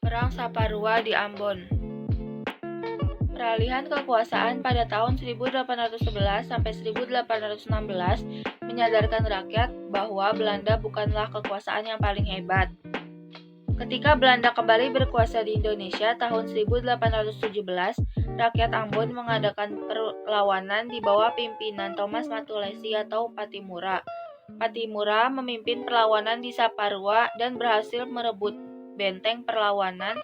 Perang Saparua di Ambon. Peralihan kekuasaan pada tahun 1811 sampai 1816 menyadarkan rakyat bahwa Belanda bukanlah kekuasaan yang paling hebat. Ketika Belanda kembali berkuasa di Indonesia tahun 1817, rakyat Ambon mengadakan perlawanan di bawah pimpinan Thomas Matulesi atau Pattimura. Pattimura memimpin perlawanan di Saparua dan berhasil merebut benteng perlawanan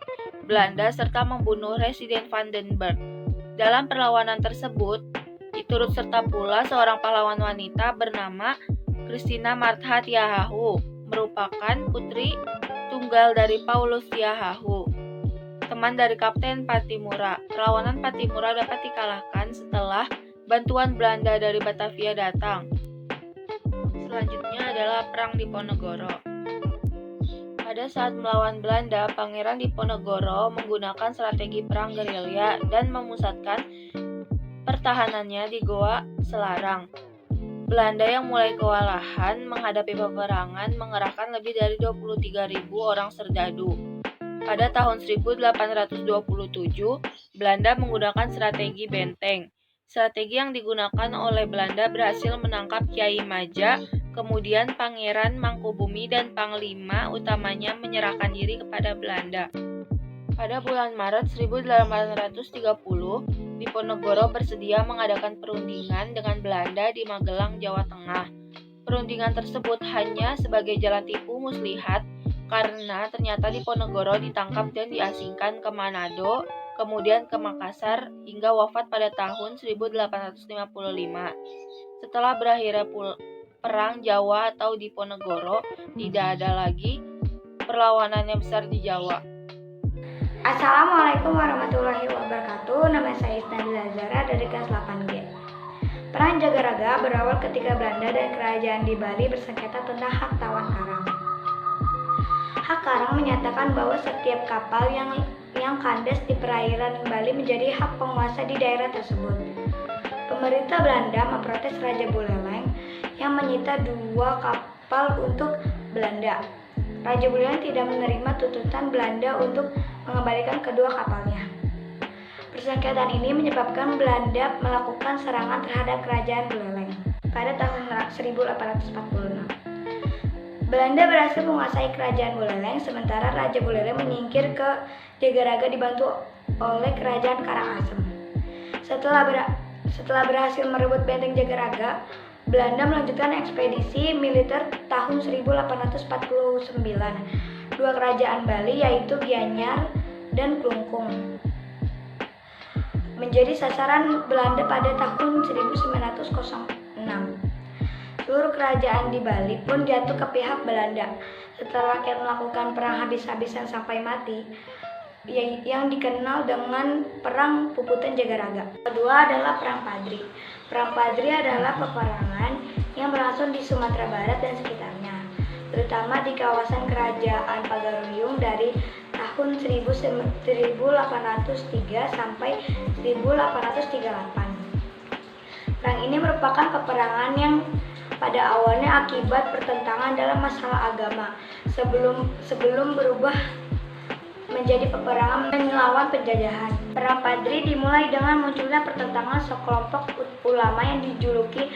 Belanda serta membunuh Residen Vandenberg. Dalam perlawanan tersebut, diturut serta pula seorang pahlawan wanita bernama Christina Martha Tiahahu, merupakan putri tunggal dari Paulus Tiahahu, teman dari Kapten Pattimura. Perlawanan Pattimura dapat dikalahkan setelah bantuan Belanda dari Batavia datang. Selanjutnya adalah Perang Diponegoro. Pada saat melawan Belanda, Pangeran Diponegoro menggunakan strategi perang gerilya dan memusatkan pertahanannya di Goa Selarang. Belanda yang mulai kewalahan menghadapi peperangan mengerahkan lebih dari 23.000 orang serdadu. Pada tahun 1827, Belanda menggunakan strategi benteng. Strategi yang digunakan oleh Belanda berhasil menangkap Kyai Maja, kemudian Pangeran Mangkubumi dan Panglima utamanya menyerahkan diri kepada Belanda. Pada bulan Maret 1830, Diponegoro bersedia mengadakan perundingan dengan Belanda di Magelang, Jawa Tengah. Perundingan tersebut hanya sebagai jalan tipu muslihat karena ternyata Diponegoro ditangkap dan diasingkan ke Manado, kemudian ke Makassar hingga wafat pada tahun 1855. Setelah berakhirnya Perang Jawa atau Diponegoro, tidak ada lagi perlawanan yang besar di Jawa. Assalamualaikum warahmatullahi wabarakatuh. Nama saya Isnadila Zara dari kelas 8G. Perang Jagaraga berawal ketika Belanda dan kerajaan di Bali bersengketa tentang hak tawan karang. Hak karang menyatakan bahwa setiap kapal yang kandas di perairan Bali menjadi hak penguasa di daerah tersebut. Pemerintah Belanda memprotes Raja Buleleng yang menyita 2 kapal untuk Belanda. Raja Buleleng tidak menerima tuntutan Belanda untuk mengembalikan kedua kapalnya. Persengketaan ini menyebabkan Belanda melakukan serangan terhadap kerajaan Buleleng pada tahun 1846. Belanda berhasil menguasai kerajaan Buleleng, sementara Raja Buleleng menyingkir ke Jagaraga dibantu oleh kerajaan Karangasem. Setelah berhasil merebut benteng Jagaraga, Belanda melanjutkan ekspedisi militer tahun 1849. 2 kerajaan Bali yaitu Gianyar dan Klungkung menjadi sasaran Belanda pada tahun 1906. Seluruh kerajaan di Bali pun jatuh ke pihak Belanda setelah rakyat melakukan perang habis-habisan sampai mati yang dikenal dengan Perang Puputan Jagaraga. Kedua adalah Perang Padri. Perang Padri adalah peperangan yang berlangsung di Sumatera Barat dan sekitarnya, terutama di kawasan Kerajaan Pagaruyung dari tahun 1803 sampai 1838. Perang ini merupakan peperangan yang pada awalnya akibat pertentangan dalam masalah agama sebelum berubah menjadi peperangan melawan penjajahan. Perang Padri dimulai dengan munculnya pertentangan sekelompok ulama yang dijuluki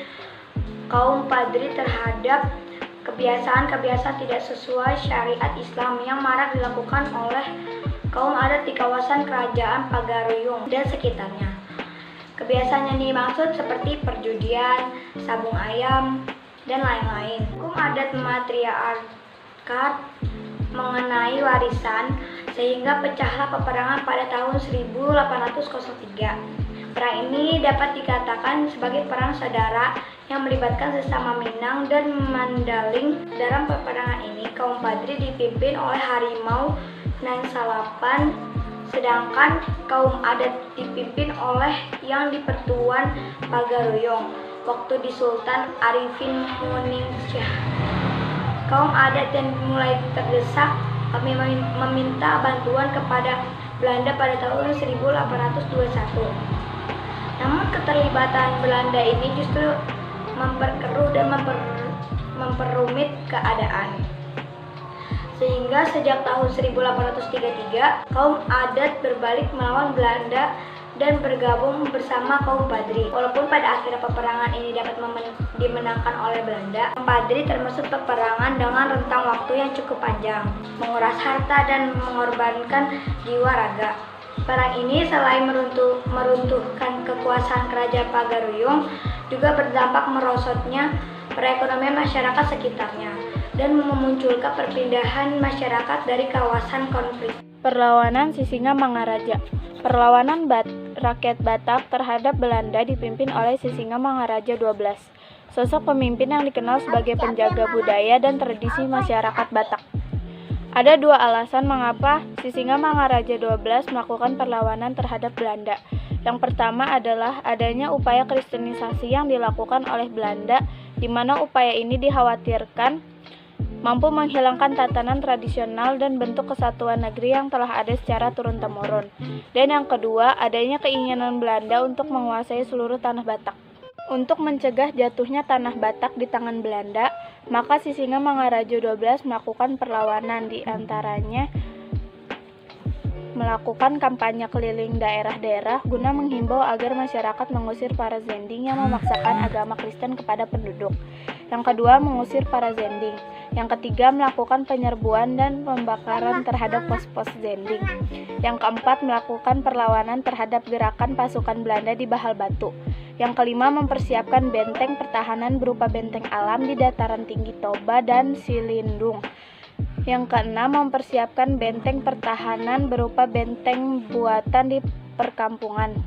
kaum Padri terhadap kebiasaan-kebiasaan tidak sesuai syariat Islam yang marak dilakukan oleh kaum adat di kawasan Kerajaan Pagaruyung dan sekitarnya. Kebiasaan yang dimaksud seperti perjudian, sabung ayam, dan lain-lain. Hukum adat matriarkat mengenai warisan sehingga pecahlah peperangan pada tahun 1803. Perang ini dapat dikatakan sebagai perang saudara yang melibatkan sesama Minang dan Mandaling. Dalam peperangan ini, kaum Padri dipimpin oleh Harimau Nansalapan, sedangkan kaum adat dipimpin oleh yang di Pertuan Pagaruyung waktu di Sultan Arifin Muningsyah. Kaum adat yang mulai terdesak meminta bantuan kepada Belanda pada tahun 1821. Namun keterlibatan Belanda ini justru memperkeruh dan memperumit keadaan. Sehingga sejak tahun 1833, kaum adat berbalik melawan Belanda dan bergabung bersama kaum Padri. Walaupun pada akhirnya peperangan ini dapat dimenangkan oleh Belanda, kaum Padri termasuk peperangan dengan rentang waktu yang cukup panjang, menguras harta dan mengorbankan jiwa raga. Perang ini selain meruntuhkan kekuasaan kerajaan Pagaruyung, juga berdampak merosotnya perekonomian masyarakat sekitarnya dan memunculkan perpindahan masyarakat dari kawasan konflik. Perlawanan Sisingamangaraja. Perlawanan rakyat Batak terhadap Belanda dipimpin oleh Sisingamangaraja XII, sosok pemimpin yang dikenal sebagai penjaga budaya dan tradisi masyarakat Batak. Ada dua alasan mengapa Sisingamangaraja XII melakukan perlawanan terhadap Belanda. Yang pertama adalah adanya upaya kristenisasi yang dilakukan oleh Belanda, di mana upaya ini dikhawatirkan mampu menghilangkan tatanan tradisional dan bentuk kesatuan negeri yang telah ada secara turun-temurun. Dan yang kedua, adanya keinginan Belanda untuk menguasai seluruh tanah Batak. Untuk mencegah jatuhnya tanah Batak di tangan Belanda, maka Sisingamangaraja XII melakukan perlawanan, di antaranya melakukan kampanye keliling daerah-daerah guna menghimbau agar masyarakat mengusir para Zending yang memaksakan agama Kristen kepada penduduk. Yang kedua, mengusir para Zending. Yang ketiga, melakukan penyerbuan dan pembakaran terhadap pos-pos Zending. Yang keempat, melakukan perlawanan terhadap gerakan pasukan Belanda di Bahal Batu. Yang kelima, mempersiapkan benteng pertahanan berupa benteng alam di dataran tinggi Toba dan Silindung. Yang keenam, mempersiapkan benteng pertahanan berupa benteng buatan di perkampungan.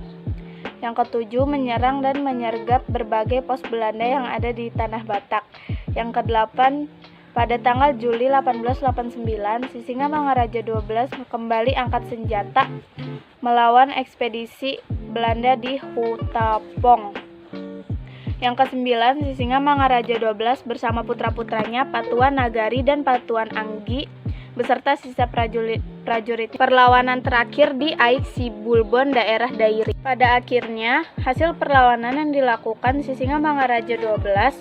Yang ketujuh, menyerang dan menyergap berbagai pos Belanda yang ada di tanah Batak. Yang kedelapan, pada tanggal Juli 1889, Sisingamangaraja XII kembali angkat senjata melawan ekspedisi Belanda di Hutapong. Yang kesembilan, Sisingamangaraja XII bersama putra-putranya Patuan Nagari dan Patuan Anggi beserta sisa prajurit perlawanan terakhir di Aik Sibulbon, daerah Dairi. Pada akhirnya, hasil perlawanan yang dilakukan Sisingamangaraja XII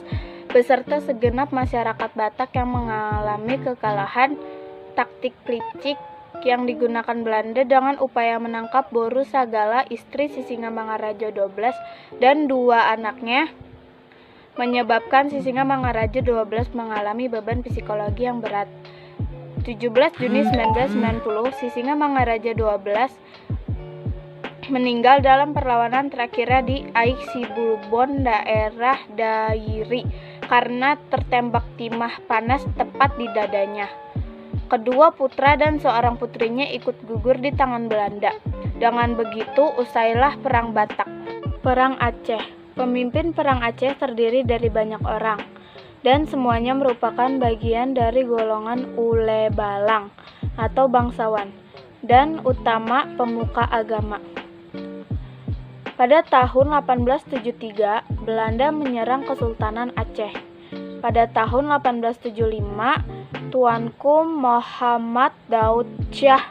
beserta segenap masyarakat Batak yang mengalami kekalahan. Taktik licik yang digunakan Belanda dengan upaya menangkap Boru Sagala, istri Sisingamangaraja XII, dan dua anaknya, menyebabkan Sisingamangaraja XII mengalami beban psikologi yang berat. 17 Juni 1990, Sisingamangaraja XII meninggal dalam perlawanan terakhirnya di Aik Sibulbon, daerah Dairi, karena tertembak timah panas tepat di dadanya. Kedua putra dan seorang putrinya ikut gugur di tangan Belanda. Dengan begitu, usailah Perang Batak. Perang Aceh. Pemimpin Perang Aceh terdiri dari banyak orang, dan semuanya merupakan bagian dari golongan Ule Balang atau bangsawan, dan utama pemuka agama. Pada tahun 1873, Belanda menyerang Kesultanan Aceh. Pada tahun 1875, Tuanku Muhammad Daud Shah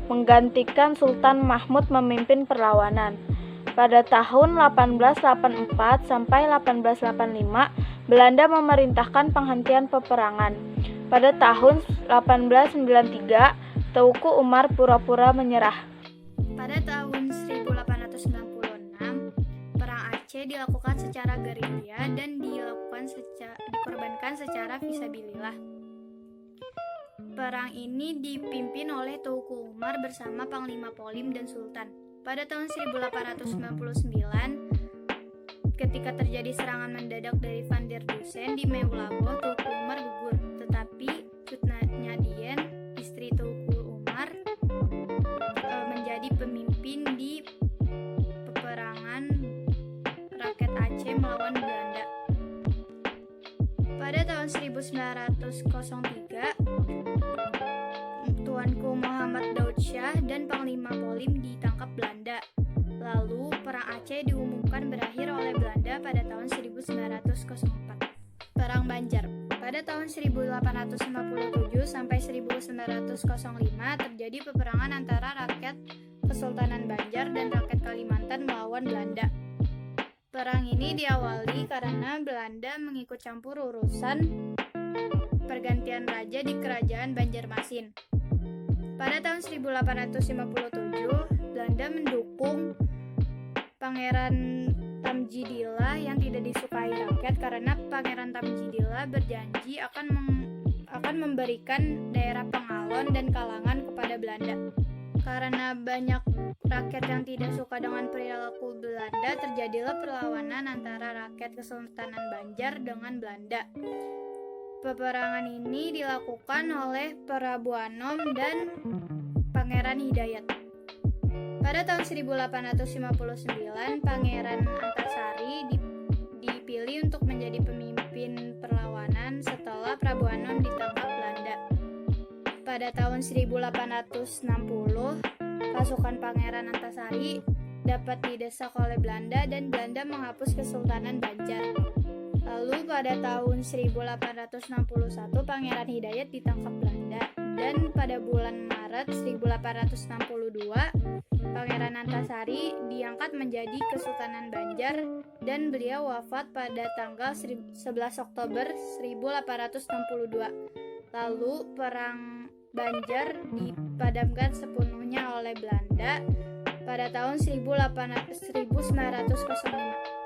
menggantikan Sultan Mahmud memimpin perlawanan. Pada tahun 1884 sampai 1885, Belanda memerintahkan penghentian peperangan. Pada tahun 1893, Teuku Umar pura-pura menyerah. Pada tahun 1896, Perang Aceh dilakukan secara gerilya dan dikorbankan secara fisabilillah. Perang ini dipimpin oleh Teuku Umar bersama Panglima Polim dan Sultan. Pada tahun 1899, ketika terjadi serangan mendadak dari Van der Dusen di Meulaboh, Teuku Umar gugur. Tetapi Cutnya Dien, istri Teuku Umar, menjadi pemimpin di peperangan rakyat Aceh melawan Belanda. Pada tahun 1903, Tuanku Muhammad Daud Shah dan Panglima Polim ditangkap Belanda. Lalu Perang Aceh diumumkan berakhir oleh Belanda pada tahun 1904. Perang Banjar. Pada tahun 1857 sampai 1905 terjadi peperangan antara rakyat Kesultanan Banjar dan rakyat Kalimantan melawan Belanda. Perang ini diawali karena Belanda mengikut campur urusan pergantian raja di kerajaan Banjarmasin. Pada tahun 1857, Belanda mendukung Pangeran Tamjidillah yang tidak disukai rakyat karena Pangeran Tamjidillah berjanji akan memberikan daerah Pengalon dan Kalangan kepada Belanda. Karena banyak rakyat yang tidak suka dengan perilaku Belanda, terjadilah perlawanan antara rakyat Kesultanan Banjar dengan Belanda. Peperangan ini dilakukan oleh Prabu Anom dan Pangeran Hidayat. Pada tahun 1859, Pangeran Antasari dipilih untuk menjadi pemimpin perlawanan setelah Prabu Anom ditangkap Belanda. Pada tahun 1860, pasukan Pangeran Antasari dapat didesak oleh Belanda dan Belanda menghapus Kesultanan Banjar. Lalu pada tahun 1861 Pangeran Hidayat ditangkap Belanda dan pada bulan Maret 1862 Pangeran Antasari diangkat menjadi Kesultanan Banjar dan beliau wafat pada tanggal 11 Oktober 1862. Lalu perang Banjar dipadamkan sepenuhnya oleh Belanda pada tahun 1905.